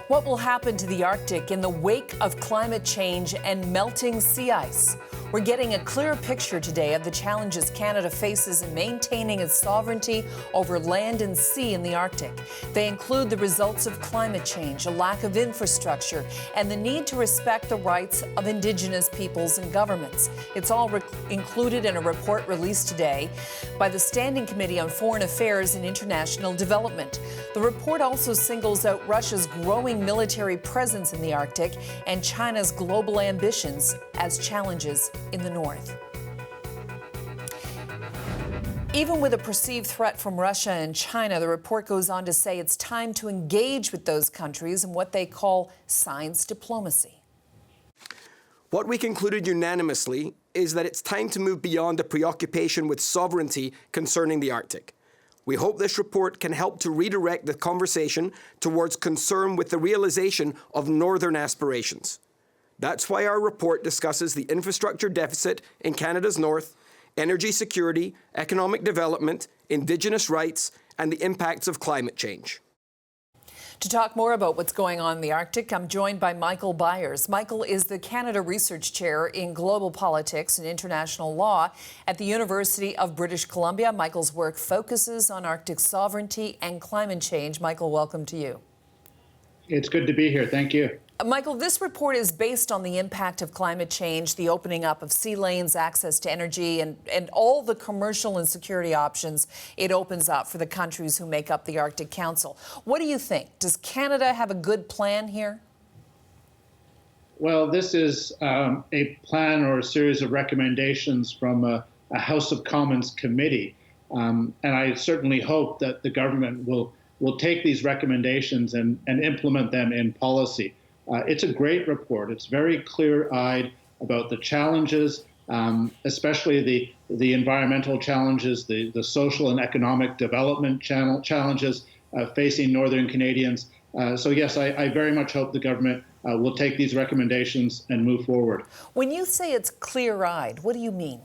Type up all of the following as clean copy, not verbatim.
What will happen to the Arctic in the wake of climate change and melting sea ice? We're getting a clearer picture today of the challenges Canada faces in maintaining its sovereignty over land and sea in the Arctic. They include the results of climate change, a lack of infrastructure, and the need to respect the rights of Indigenous peoples and governments. It's all included in a report released today by the Standing Committee on Foreign Affairs and International Development. The report also singles out Russia's growing military presence in the Arctic and China's global ambitions as challenges in the north. Even with a perceived threat from Russia and China, the report goes on to say it's time to engage with those countries in what they call science diplomacy. What we concluded unanimously is that it's time to move beyond a preoccupation with sovereignty concerning the Arctic. We hope this report can help to redirect the conversation towards concern with the realization of northern aspirations. That's why our report discusses the infrastructure deficit in Canada's north, energy security, economic development, Indigenous rights, and the impacts of climate change. To talk more about what's going on in the Arctic, I'm joined by Michael Byers. Michael is the Canada Research Chair in Global Politics and International Law at the University of British Columbia. Michael's work focuses on Arctic sovereignty and climate change. Michael, welcome to you. It's good to be here. Thank you. Michael, this report is based on the impact of climate change, the opening up of sea lanes, access to energy, and all the commercial and security options it opens up for the countries who make up the Arctic Council. What do you think? Does Canada have a good plan here? Well, this is a plan or a series of recommendations from a House of Commons committee. And I certainly hope that the government will take these recommendations and implement them in policy. It's a great report. It's very clear-eyed about the challenges, especially the environmental challenges, the social and economic development challenges facing Northern Canadians. So yes, I very much hope the government will take these recommendations and move forward. When you say it's clear-eyed, what do you mean?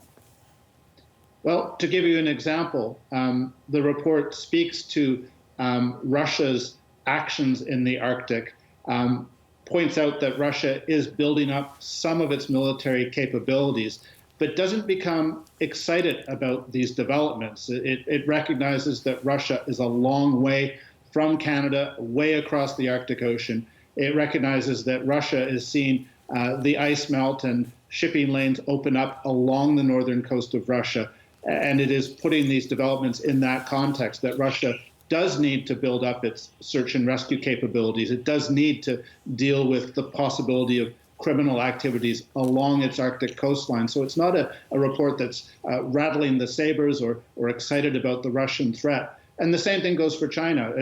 Well, to give you an example, the report speaks to Russia's actions in the Arctic, points out that Russia is building up some of its military capabilities, but doesn't become excited about these developments. It recognizes that Russia is a long way from Canada, way across the Arctic Ocean. It recognizes that Russia is seeing the ice melt and shipping lanes open up along the northern coast of Russia. And it is putting these developments in that context, that Russia does need to build up its search and rescue capabilities. It does need to deal with the possibility of criminal activities along its Arctic coastline. So it's not a report that's rattling the sabers or excited about the Russian threat. And the same thing goes for China.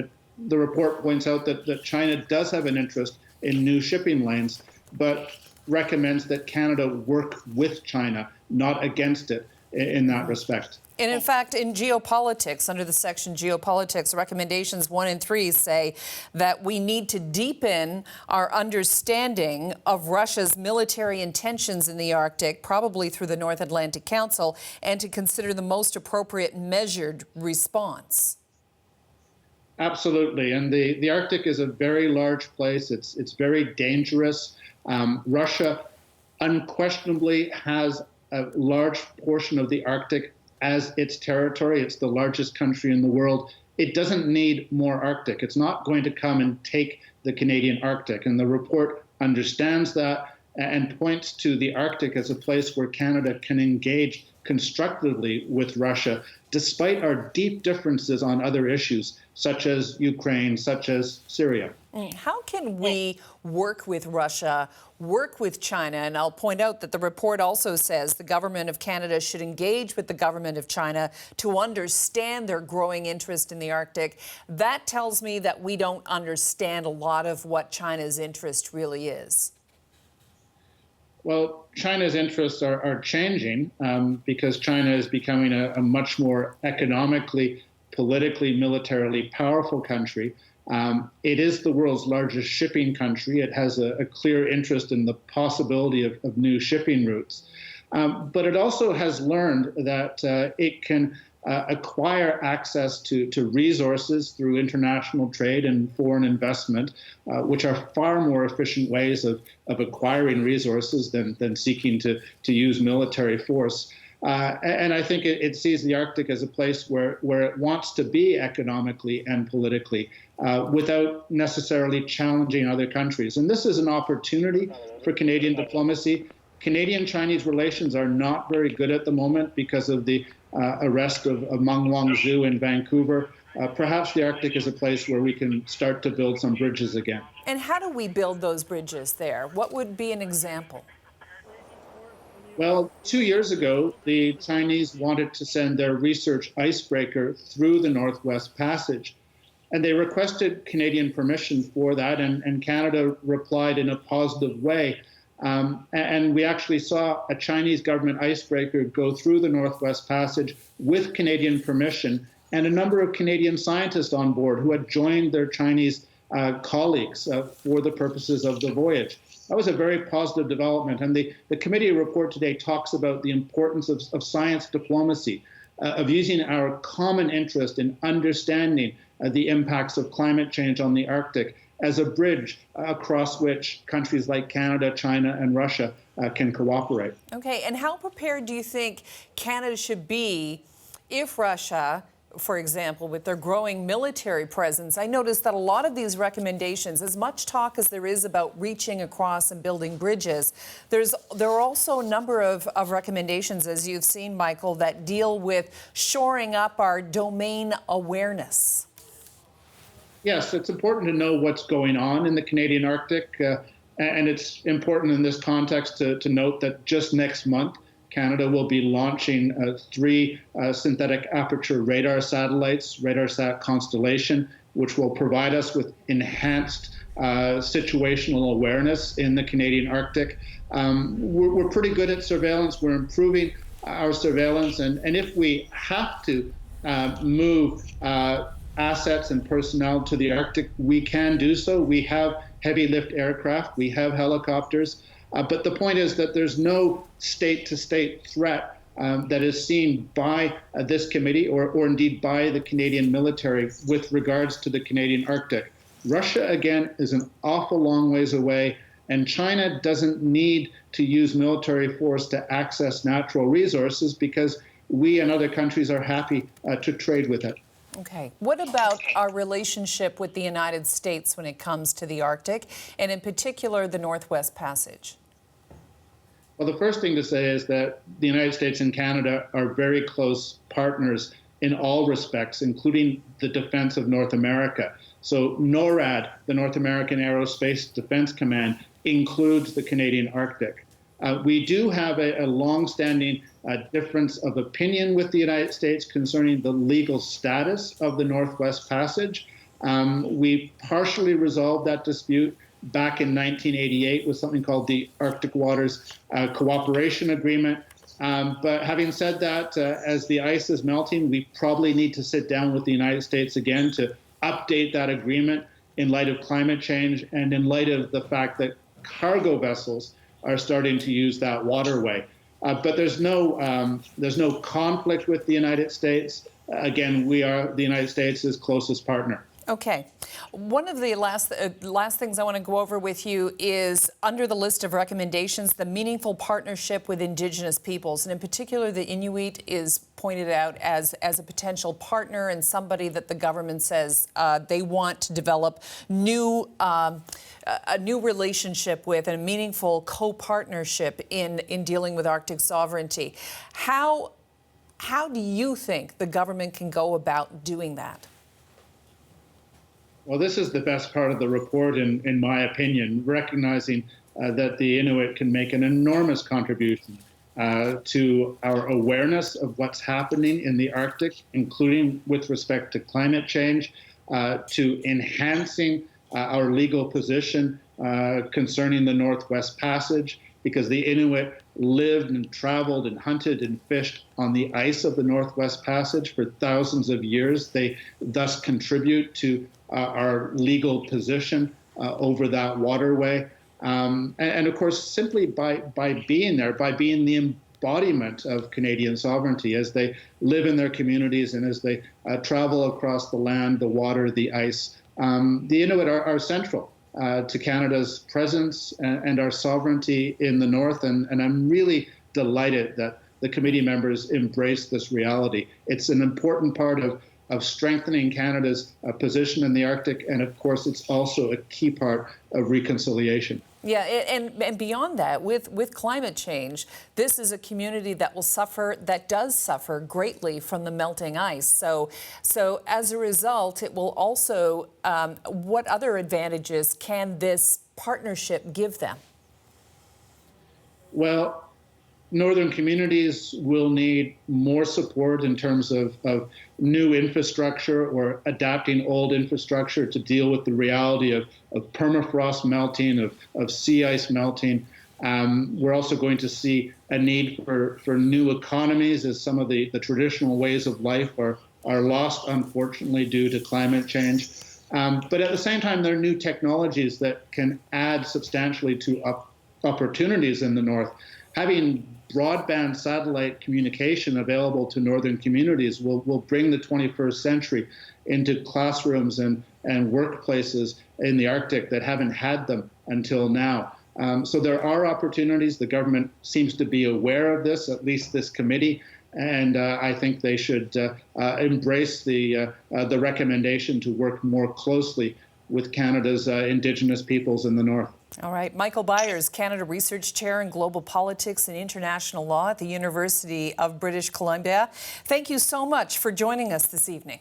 The report points out that China does have an interest in new shipping lanes, but recommends that Canada work with China, not against it in that respect. And in fact, in geopolitics, under the section geopolitics, recommendations 1 and 3 say that we need to deepen our understanding of Russia's military intentions in the Arctic, probably through the North Atlantic Council, and to consider the most appropriate measured response. Absolutely. And the Arctic is a very large place. It's very dangerous. Russia unquestionably has a large portion of the Arctic as its territory. It's the largest country in the world. It doesn't need more Arctic. It's not going to come and take the Canadian Arctic. And the report understands that and points to the Arctic as a place where Canada can engage constructively with Russia, despite our deep differences on other issues, such as Ukraine, such as Syria. How can we work with Russia, work with China? And I'll point out that the report also says the government of Canada should engage with the government of China to understand their growing interest in the Arctic. That tells me that we don't understand a lot of what China's interest really is. Well, China's interests are changing because China is becoming a much more economically, politically, militarily powerful country. It is the world's largest shipping country. It has a clear interest in the possibility of new shipping routes. But it also has learned that it can acquire access to resources through international trade and foreign investment, which are far more efficient ways of acquiring resources than seeking to use military force. And I think it sees the Arctic as a place where it wants to be economically and politically without necessarily challenging other countries. And this is an opportunity for Canadian diplomacy. Canadian-Chinese relations are not very good at the moment because of the arrest of Meng Wanzhou in Vancouver. Perhaps the Arctic is a place where we can start to build some bridges again. And how do we build those bridges there? What would be an example? Well, 2 years ago, the Chinese wanted to send their research icebreaker through the Northwest Passage, and they requested Canadian permission for that, and Canada replied in a positive way. And we actually saw a Chinese government icebreaker go through the Northwest Passage with Canadian permission, and a number of Canadian scientists on board who had joined their Chinese colleagues for the purposes of the voyage. That was a very positive development. And the committee report today talks about the importance of science diplomacy, of using our common interest in understanding the impacts of climate change on the Arctic as a bridge across which countries like Canada, China, and Russia can cooperate. Okay, and how prepared do you think Canada should be if Russia, for example, with their growing military presence? I noticed that a lot of these recommendations, as much talk as there is about reaching across and building bridges, there are also a number of recommendations, as you've seen, Michael, that deal with shoring up our domain awareness. Yes, it's important to know what's going on in the Canadian Arctic, and it's important in this context to note that just next month, Canada will be launching 3 synthetic aperture radar satellites, RadarSat Constellation, which will provide us with enhanced situational awareness in the Canadian Arctic. We're pretty good at surveillance. We're improving our surveillance. And if we have to move assets and personnel to the Arctic, we can do so. We have heavy lift aircraft. We have helicopters. But the point is that there's no state-to-state threat that is seen by this committee or indeed by the Canadian military with regards to the Canadian Arctic. Russia, again, is an awful long ways away, and China doesn't need to use military force to access natural resources because we and other countries are happy to trade with it. Okay. What about our relationship with the United States when it comes to the Arctic, and in particular, the Northwest Passage? Well, the first thing to say is that the United States and Canada are very close partners in all respects, including the defense of North America. So NORAD, the North American Aerospace Defense Command, includes the Canadian Arctic. We do have a long-standing difference of opinion with the United States concerning the legal status of the Northwest Passage. We partially resolved that dispute back in 1988 with something called the Arctic Waters Cooperation Agreement. But having said that, as the ice is melting, we probably need to sit down with the United States again to update that agreement in light of climate change and in light of the fact that cargo vessels are starting to use that waterway. But there's no conflict with the United States. Again, we are the United States' closest partner. Okay. One of the last things I want to go over with you is, under the list of recommendations, the meaningful partnership with Indigenous peoples. And in particular, the Inuit is pointed out as a potential partner and somebody that the government says they want to develop a new relationship with, and a meaningful co-partnership in dealing with Arctic sovereignty. How do you think the government can go about doing that? Well, this is the best part of the report, in my opinion, recognizing that the Inuit can make an enormous contribution to our awareness of what's happening in the Arctic, including with respect to climate change, to enhancing our legal position concerning the Northwest Passage, because the Inuit lived and traveled and hunted and fished on the ice of the Northwest Passage for thousands of years. They thus contribute to our legal position over that waterway. And of course, simply by being there, by being the embodiment of Canadian sovereignty as they live in their communities and as they travel across the land, the water, the ice. The Inuit are central to Canada's presence and our sovereignty in the North, and I'm really delighted that the committee members embrace this reality. It's an important part of strengthening Canada's position in the Arctic, and of course it's also a key part of reconciliation. Yeah, and beyond that, with climate change, this is a community that does suffer greatly from the melting ice. So as a result, it will also, what other advantages can this partnership give them? Well, northern communities will need more support in terms of new infrastructure or adapting old infrastructure to deal with the reality of permafrost melting, of sea ice melting. We're also going to see a need for new economies as some of the traditional ways of life are lost, unfortunately, due to climate change. But at the same time, there are new technologies that can add substantially to opportunities in the North. Having broadband satellite communication available to northern communities will bring the 21st century into classrooms and workplaces in the Arctic that haven't had them until now. So there are opportunities. The government seems to be aware of this, at least this committee, and I think they should embrace the recommendation to work more closely with Canada's Indigenous peoples in the North. All right. Michael Byers, Canada Research Chair in Global Politics and International Law at the University of British Columbia. Thank you so much for joining us this evening.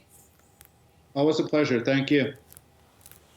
Always a pleasure. Thank you.